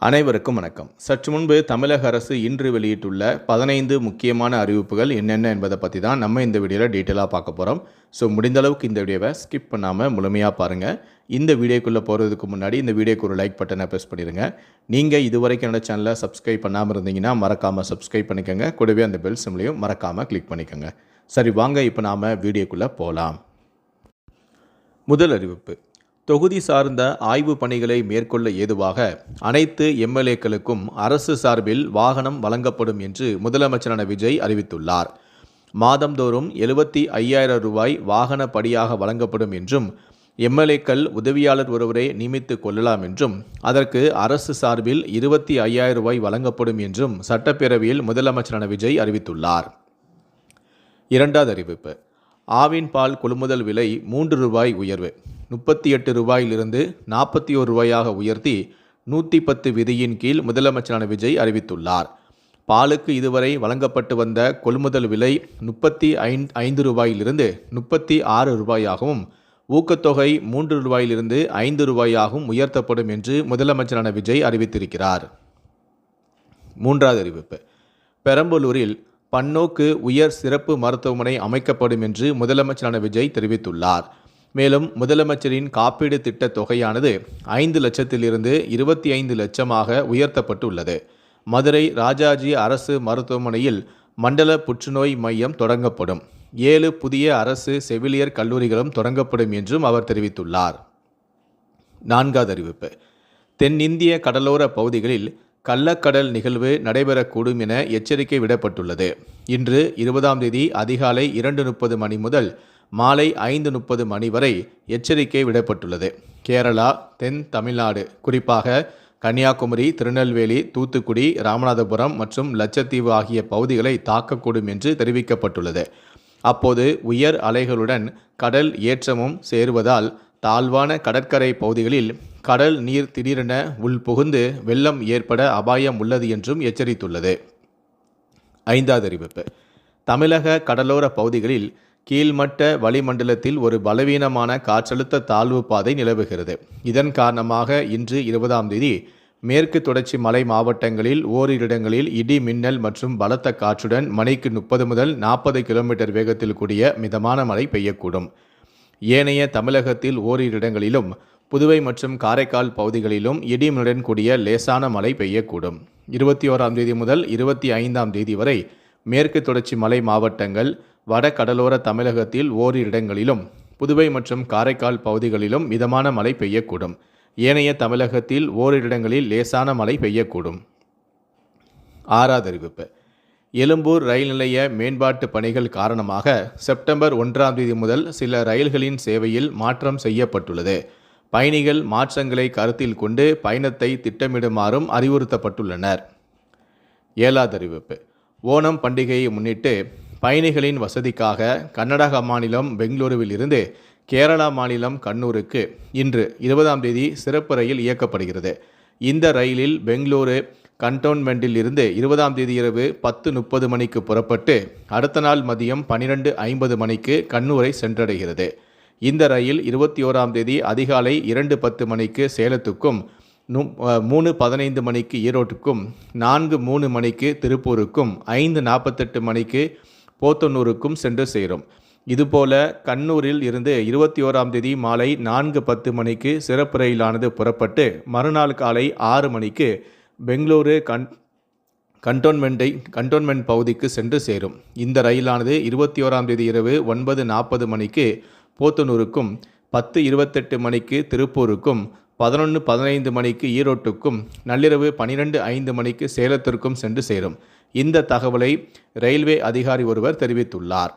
அனைவருக்கும் வணக்கம். சற்று முன்பு தமிழக அரசு இன்று வெளியிட்டுள்ள 15 முக்கியமான அறிவிப்புகள் என்னென்ன என்பதை பற்றி தான் நம்ம இந்த வீடியோவில் டீட்டெயிலாக பார்க்க போகிறோம். ஸோ முடிந்த அளவுக்கு இந்த வீடியோவை ஸ்கிப் பண்ணாமல் முழுமையாக பாருங்கள். இந்த வீடியோக்குள்ளே போகிறதுக்கு முன்னாடி இந்த வீடியோக்கு ஒரு லைக் பட்டனை ப்ரெஸ் பண்ணிடுங்க. நீங்கள் இதுவரைக்கும் என்னோட சேனலை சப்ஸ்கிரைப் பண்ணாமல் இருந்தீங்கன்னா மறக்காமல் சப்ஸ்கிரைப் பண்ணிக்கோங்க. கூடவே அந்த பெல் சிம்லையும் மறக்காமல் கிளிக் பண்ணிக்கோங்க. சரி வாங்க இப்போ நாம் வீடியோக்குள்ளே போகலாம். முதல் அறிவிப்பு: தொகுதி சார்ந்த ஆய்வு பணிகளை மேற்கொள்ள ஏதுவாக அனைத்து எம்எல்ஏக்களுக்கும் அரசு சார்பில் வாகனம் வழங்கப்படும் என்று முதலமைச்சரான விஜய் அறிவித்துள்ளார். மாதந்தோறும் 75,000 ரூபாய் வாகன படியாக வழங்கப்படும் என்றும், எம்எல்ஏக்கள் உதவியாளர் ஒருவரை நியமித்துக் கொள்ளலாம் என்றும், அதற்கு அரசு சார்பில் 25,000 ரூபாய் வழங்கப்படும் என்றும் சட்டப்பேரவையில் முதலமைச்சரான விஜய் அறிவித்துள்ளார். இரண்டாவது அறிவிப்பு: ஆவின் பால் கொள்முதல் விலை 3 ரூபாய் உயர்வு 38 ரூபாயிலிருந்து 41 ரூபாயாக உயர்த்தி 110 விதியின் கீழ் முதலமைச்சரான விஜய் அறிவித்துள்ளார். பாலுக்கு இதுவரை வழங்கப்பட்டு வந்த கொள்முதல் விலை 35 ரூபாயிலிருந்து 36 ரூபாயாகவும், ஊக்கத்தொகை 3 ரூபாயிலிருந்து 5 ரூபாயாகவும் உயர்த்தப்படும் என்று முதலமைச்சரான விஜய் அறிவித்திருக்கிறார். மூன்றாவது அறிவிப்பு: பெரம்பலூரில் பன்னோக்கு உயர் சிறப்பு மருத்துவமனை அமைக்கப்படும் என்று முதலமைச்சரான விஜய் தெரிவித்துள்ளார். மேலும் முதலமைச்சரின் காப்பீடு திட்ட தொகையானது 5 லட்சத்திலிருந்து 25 லட்சமாக உயர்த்தப்பட்டுள்ளது. மதுரை ராஜாஜி அரசு மருத்துவமனையில் மண்டல புற்றுநோய் மையம் தொடங்கப்படும். 7 புதிய அரசு செவிலியர் கல்லூரிகளும் தொடங்கப்படும் என்றும் அவர் தெரிவித்துள்ளார். நான்காவது அறிவிப்பு: தென்னிந்திய கடலோர பகுதிகளில் கள்ளக்கடல் நிகழ்வு நடைபெறக்கூடும் என எச்சரிக்கை விடப்பட்டுள்ளது. இன்று 20ஆம் தேதி அதிகாலை 2:30 மணி முதல் மாலை 5:30 மணி வரை எச்சரிக்கை விடப்பட்டுள்ளது. கேரளா, தென் தமிழ்நாடு, குறிப்பாக கன்னியாகுமரி, திருநெல்வேலி, தூத்துக்குடி, ராமநாதபுரம் மற்றும் லட்சத்தீவு ஆகிய பகுதிகளை தாக்கக்கூடும் என்று தெரிவிக்கப்பட்டுள்ளது. அப்போது உயர் அலைகளுடன் கடல் ஏற்றமும் சேருவதால் தாழ்வான கடற்கரை பகுதிகளில் கடல் நீர் திடீரென உள்புகுந்து வெள்ளம் ஏற்பட அபாயம் உள்ளது என்றும் எச்சரித்துள்ளது. ஐந்தாவது அறிவிப்பு: தமிழக கடலோர பகுதிகளில் கீழ்மட்ட வளிமண்டலத்தில் ஒரு பலவீனமான காற்றழுத்த தாழ்வு பாதை நிலவுகிறது. இதன் காரணமாக இன்று 20ஆம் தேதி மேற்கு தொடர்ச்சி மலை மாவட்டங்களில் ஓரிரு இடங்களில் இடி மின்னல் மற்றும் பலத்த காற்றுடன் மணிக்கு 30 முதல் 40 கிலோமீட்டர் வேகத்தில் கூடிய மிதமான மழை பெய்யக்கூடும். ஏனைய தமிழகத்தில் ஓரிரு இடங்களிலும், புதுவை மற்றும் காரைக்கால் பகுதிகளிலும் இடிமின்னுடன் கூடிய லேசான மழை பெய்யக்கூடும். 21ஆம் தேதி முதல் 25ஆம் தேதி வரை மேற்கு தொடர்ச்சி மலை மாவட்டங்கள், வட கடலோர தமிழகத்தில் ஓரிரு இடங்களிலும், புதுவை மற்றும் காரைக்கால் பகுதிகளிலும் மிதமான மழை பெய்யக்கூடும். ஏனைய தமிழகத்தில் ஓரிரு இடங்களில் லேசான மழை பெய்யக்கூடும். ஆறாவது அறிவிப்பு: எழும்பூர் ரயில் நிலைய மேம்பாட்டு பணிகள் காரணமாக செப்டம்பர் 1ஆம் தேதி முதல் சில ரயில்களின் சேவையில் மாற்றம் செய்யப்பட்டுள்ளது. பயணிகள் மாற்றங்களை கருத்தில் கொண்டு பயணத்தை திட்டமிடுமாறும் அறிவுறுத்தப்பட்டுள்ளனர். ஏழாவது அறிவிப்பு: ஓணம் பண்டிகையை முன்னிட்டு பயணிகளின் வசதிக்காக கர்நாடக மாநிலம் பெங்களூருவில் இருந்து கேரளா மாநிலம் கண்ணூருக்கு இன்று 20ஆம் தேதி சிறப்பு ரயில் இயக்கப்படுகிறது. இந்த ரயிலில் பெங்களூரு கண்டோன்மெண்டில் இருந்து 20ஆம் தேதி இரவு 10:30 மணிக்கு புறப்பட்டு அடுத்த நாள் மதியம் 12:50 மணிக்கு கண்ணூரை சென்றடைகிறது. இந்த ரயில் 21ஆம் தேதி அதிகாலை 2:10 மணிக்கு சேலத்துக்கும், 3:15 மணிக்கு ஈரோட்டுக்கும், 4:03 மணிக்கு திருப்பூருக்கும், 5:48 மணிக்கு போத்தனூருக்கும் சென்று சேரும். இதுபோல கண்ணூரில் இருந்து 21ஆம் தேதி மாலை 4:10 மணிக்கு சிறப்பு ரயிலானது புறப்பட்டு மறுநாள் காலை 6 மணிக்கு பெங்களூரு கண்டோன்மெண்ட் பகுதிக்கு சென்று சேரும். இந்த ரயிலானது 21ஆம் தேதி இரவு 9:40 மணிக்கு போத்தனூருக்கும், 10:28 மணிக்கு திருப்பூருக்கும், 11:15 மணிக்கு ஈரோட்டுக்கும், நள்ளிரவு 12:05 மணிக்கு சேலத்திற்கும் சென்று சேரும். இந்த தகவலை ரயில்வே அதிகாரி ஒருவர் தெரிவித்துள்ளார்.